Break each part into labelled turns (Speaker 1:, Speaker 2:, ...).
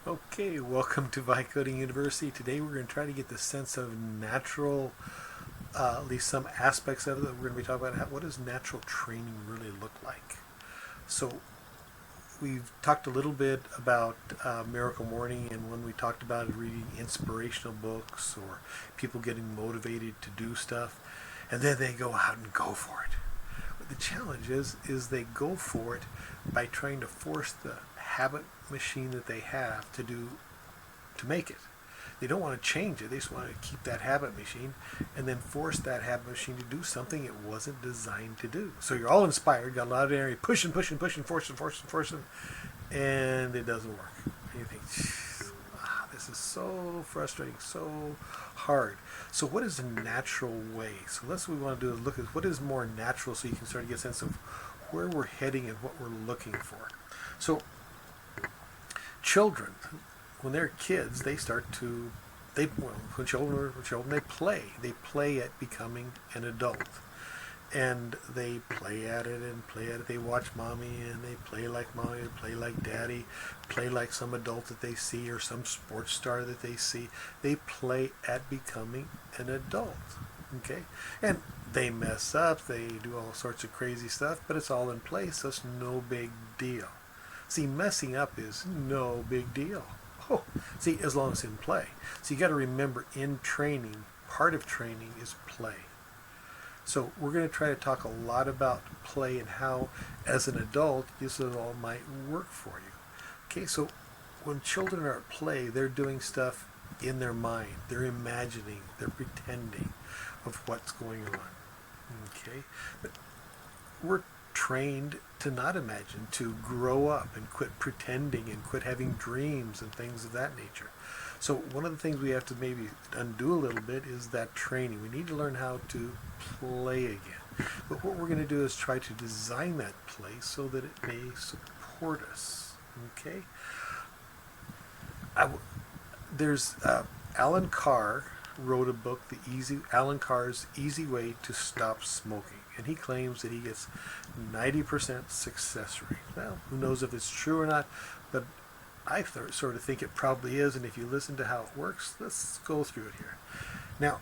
Speaker 1: Okay, welcome to Vibe Coding University. Today we're going to try to get the sense of natural, at least some aspects of it. We're going to be talking about what does natural training really look like. So we've talked a little bit about Miracle Morning, and when we talked about reading inspirational books or people getting motivated to do stuff, and then they go out and go for it. But the challenge is they go for it by trying to force the habit machine that they have to make it. They don't want to change it. They just want to keep that habit machine and then force that habit machine to do something it wasn't designed to do. So you're all inspired, got a lot of energy, pushing, forcing, and it doesn't work. And you think, this is so frustrating, so hard. So what is a natural way? So that's what we want to do is look at what is more natural so you can start to get a sense of where we're heading and what we're looking for. So children, when they're kids, they start to when children they play at becoming an adult, and they play at it and play at it. They watch mommy and they play like mommy, play like daddy, play like some adult that they see or some sports star that they see. They play at becoming an adult. Okay, and they mess up, they do all sorts of crazy stuff, but it's all in place, so it's no big deal. See, messing up is no big deal. Oh, see, as long as it's in play. So you got to remember, in training, part of training is play. So we're going to try to talk a lot about play and how, as an adult, this all might work for you. Okay, so when children are at play, they're doing stuff in their mind. They're imagining, they're pretending of what's going on. Okay, but we're trained to not imagine, to grow up and quit pretending and quit having dreams and things of that nature. So one of the things we have to maybe undo a little bit is that training. We need to learn how to play again. But what we're going to do is try to design that play so that it may support us. Okay? There's Alan Carr wrote a book, Alan Carr's Easy Way to Stop Smoking, and he claims that he gets 90% success rate. Well, who knows if it's true or not, but I sort of think it probably is, and if you listen to how it works, let's go through it here. Now,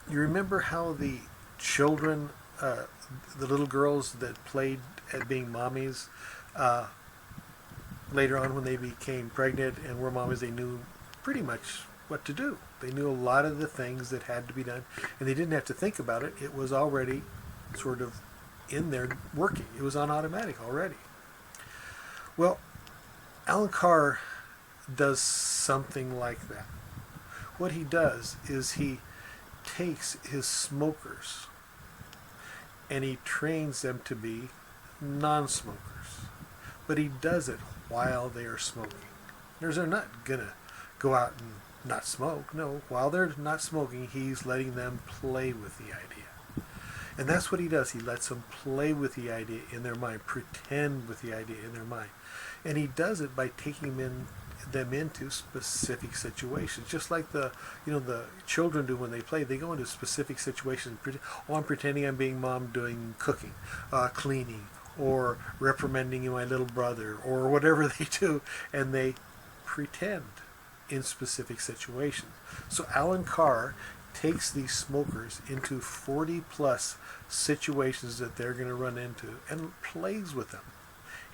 Speaker 1: you remember how the children, the little girls that played at being mommies, later on when they became pregnant and were mommies, they knew pretty much what to do. They knew a lot of the things that had to be done, and they didn't have to think about it. It was already sort of in there working. It was on automatic already. Well, Alan Carr does something like that. What he does is he takes his smokers and he trains them to be non-smokers. But he does it while they are smoking. They're not going to go out and not smoke. No, while they're not smoking, he's letting them play with the idea. And that's what he does. He lets them play with the idea in their mind, pretend with the idea in their mind. And he does it by taking them into specific situations, just like the children do when they play. They go into specific situations. Oh, I'm pretending I'm being mom doing cooking, cleaning, or reprimanding my little brother, or whatever they do, and they pretend in specific situations. So Alan Carr takes these smokers into 40 plus situations that they're going to run into and plays with them.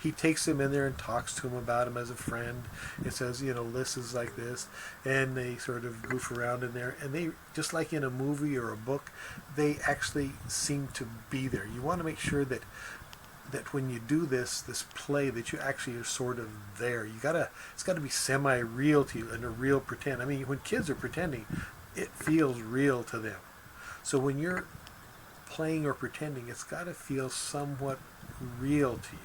Speaker 1: He takes them in there and talks to them about them as a friend and says, this is like this, and they sort of goof around in there, and they, just like in a movie or a book, they actually seem to be there. You want to make sure that when you do this play, that you actually are sort of there. It's got to be semi-real to you and a real pretend. I mean, when kids are pretending, it feels real to them. So when you're playing or pretending, it's got to feel somewhat real to you.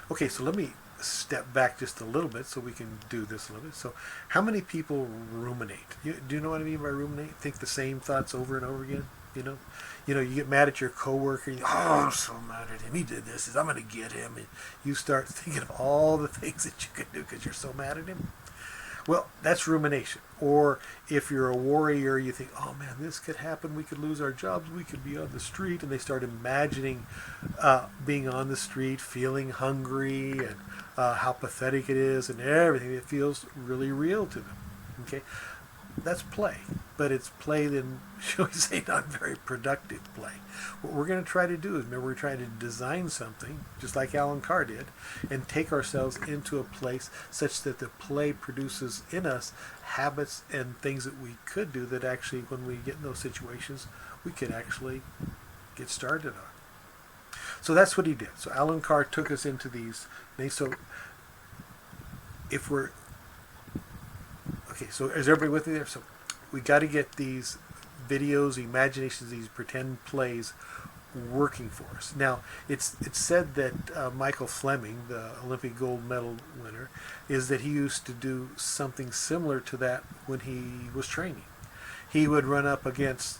Speaker 1: Okay, so let me step back just a little bit so we can do this a little bit. So how many people ruminate? Do you know what I mean by ruminate? Think the same thoughts over and over again? You get mad at your coworker. I'm so mad at him. He did this. I'm going to get him. And you start thinking of all the things that you could do because you're so mad at him. Well, that's rumination. Or if you're a warrior, you think, oh man, this could happen. We could lose our jobs. We could be on the street. And they start imagining being on the street, feeling hungry, and how pathetic it is, and everything. It feels really real to them. Okay, that's play, but it's play then, shall we say, not very productive play. What we're going to try to do is, remember, we're trying to design something, just like Alan Carr did, and take ourselves into a place such that the play produces in us habits and things that we could do that actually, when we get in those situations, we could actually get started on. So that's what he did. So Alan Carr took us into these. So if we're okay, so is everybody with me there? So we got to get these videos, imaginations, these pretend plays working for us. Now, it's said that Michael Fleming, the Olympic gold medal winner, is that he used to do something similar to that when he was training. He would run up against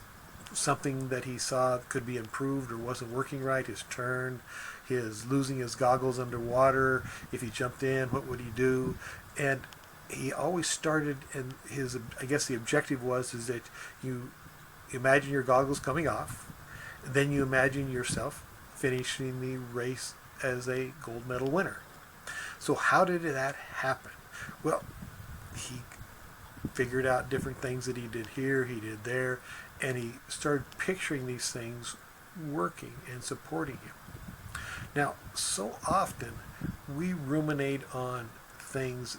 Speaker 1: something that he saw could be improved or wasn't working right, his turn, his losing his goggles underwater, if he jumped in, what would he do? And he always started, and his, I guess the objective was, is that you imagine your goggles coming off, then you imagine yourself finishing the race as a gold medal winner. So how did that happen? Well, he figured out different things that he did here, he did there, and he started picturing these things working and supporting him. Now, so often we ruminate on things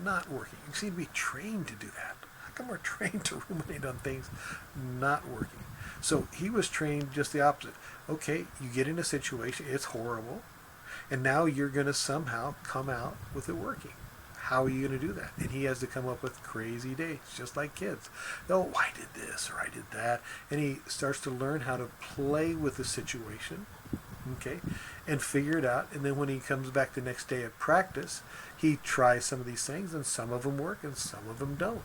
Speaker 1: not working. You seem to be trained to do that. How come we're trained to ruminate on things not working? So he was trained just the opposite. Okay, you get in a situation, it's horrible, and now you're going to somehow come out with it working. How are you going to do that? And he has to come up with crazy dates, just like kids. Oh, I did this or I did that. And he starts to learn how to play with the situation, okay, and figure it out. And then when he comes back the next day at practice, he tries some of these things, and some of them work and some of them don't.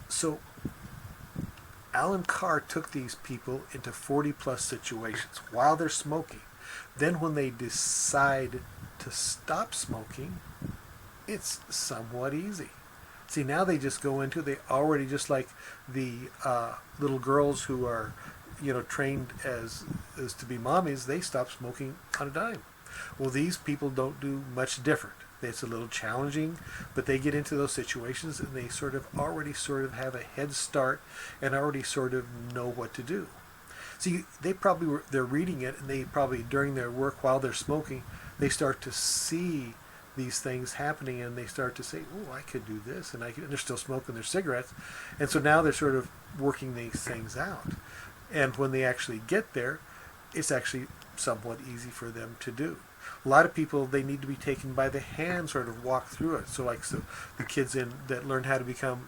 Speaker 1: So Alan Carr took these people into 40-plus situations while they're smoking. Then when they decide to stop smoking, it's somewhat easy. See, now they just go into, they already, just like the little girls who are, trained as to be mommies, they stop smoking on a dime. Well, these people don't do much different. It's a little challenging, but they get into those situations and they already have a head start and already sort of know what to do. See, they're reading it, and they probably, during their work while they're smoking, they start to see these things happening, and they start to say, oh, I could do this, and they're still smoking their cigarettes. And so now they're sort of working these things out. And when they actually get there, it's actually somewhat easy for them to do. A lot of people, they need to be taken by the hand, sort of walk through it. So the kids that learn how to become,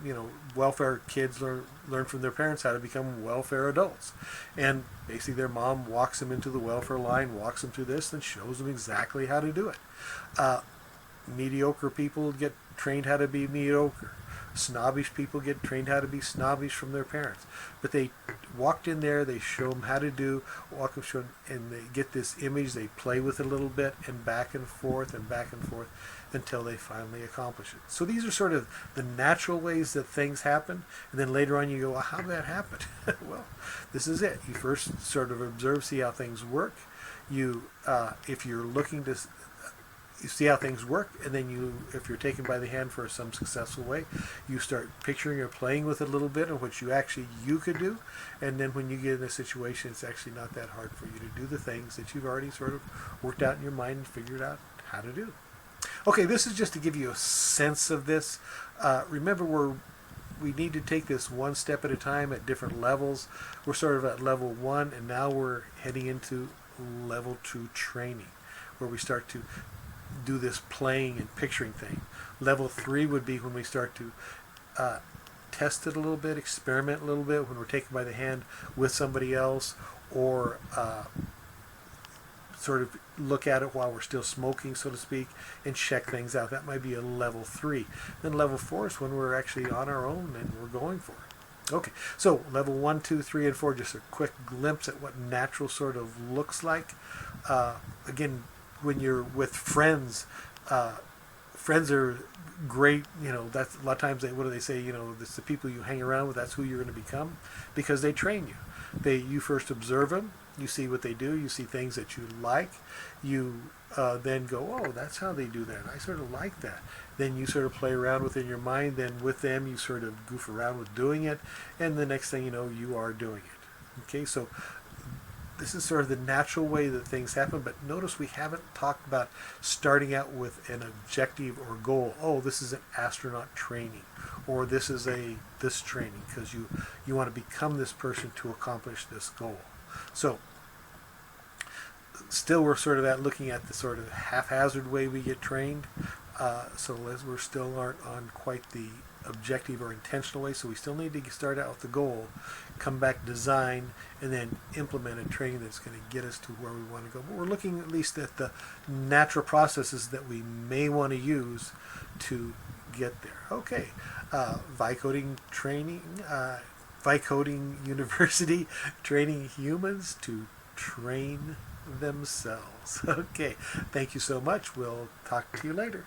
Speaker 1: welfare kids learn from their parents how to become welfare adults. And basically their mom walks them into the welfare line, walks them through this, and shows them exactly how to do it. Mediocre people get trained how to be mediocre. Snobbish people get trained how to be snobbish from their parents. But they walked in there, they show them how to do, and they get this image, they play with it a little bit, and back and forth until they finally accomplish it. So these are sort of the natural ways that things happen, and then later on you go, well, how did that happen? Well, this is it. You first sort of observe, see how things work. If you're looking to you see how things work, and then if you're taken by the hand for some successful way, you start picturing or playing with it a little bit, of which you could do, and then when you get in a situation, it's actually not that hard for you to do the things that you've already sort of worked out in your mind and figured out how to do. Okay, this is just to give you a sense of this. Remember, we need to take this one step at a time at different levels. We're sort of at level 1, and now we're heading into level 2 training, where we start to do this playing and picturing thing. Level 3 would be when we start to test it a little bit, experiment a little bit, when we're taken by the hand with somebody else, or sort of look at it while we're still smoking, so to speak, and check things out. That might be a level 3. Then level 4 is when we're actually on our own and we're going for it. Okay, so level 1, 2, 3, and 4, just a quick glimpse at what natural sort of looks like. Again, when you're with friends, friends are great. That's a lot of times. What do they say? It's the people you hang around with. That's who you're going to become, because they train you. You first observe them. You see what they do. You see things that you like. You then go, oh, that's how they do that. I sort of like that. Then you sort of play around within your mind. Then with them, you sort of goof around with doing it. And the next thing you know, you are doing it. Okay, so this is sort of the natural way that things happen. But notice we haven't talked about starting out with an objective or goal. Oh, this is an astronaut training, or this is this training, because you want to become this person to accomplish this goal. So still we're sort of looking at the sort of haphazard way we get trained. So we're still aren't on quite the objective or intentional way. So we still need to start out with the goal, come back, design, and then implement a training that's going to get us to where we want to go. But we're looking at least at the natural processes that we may want to use to get there. Okay, Vicoding training, Vicoding University, training humans to train themselves. Okay, thank you so much. We'll talk to you later.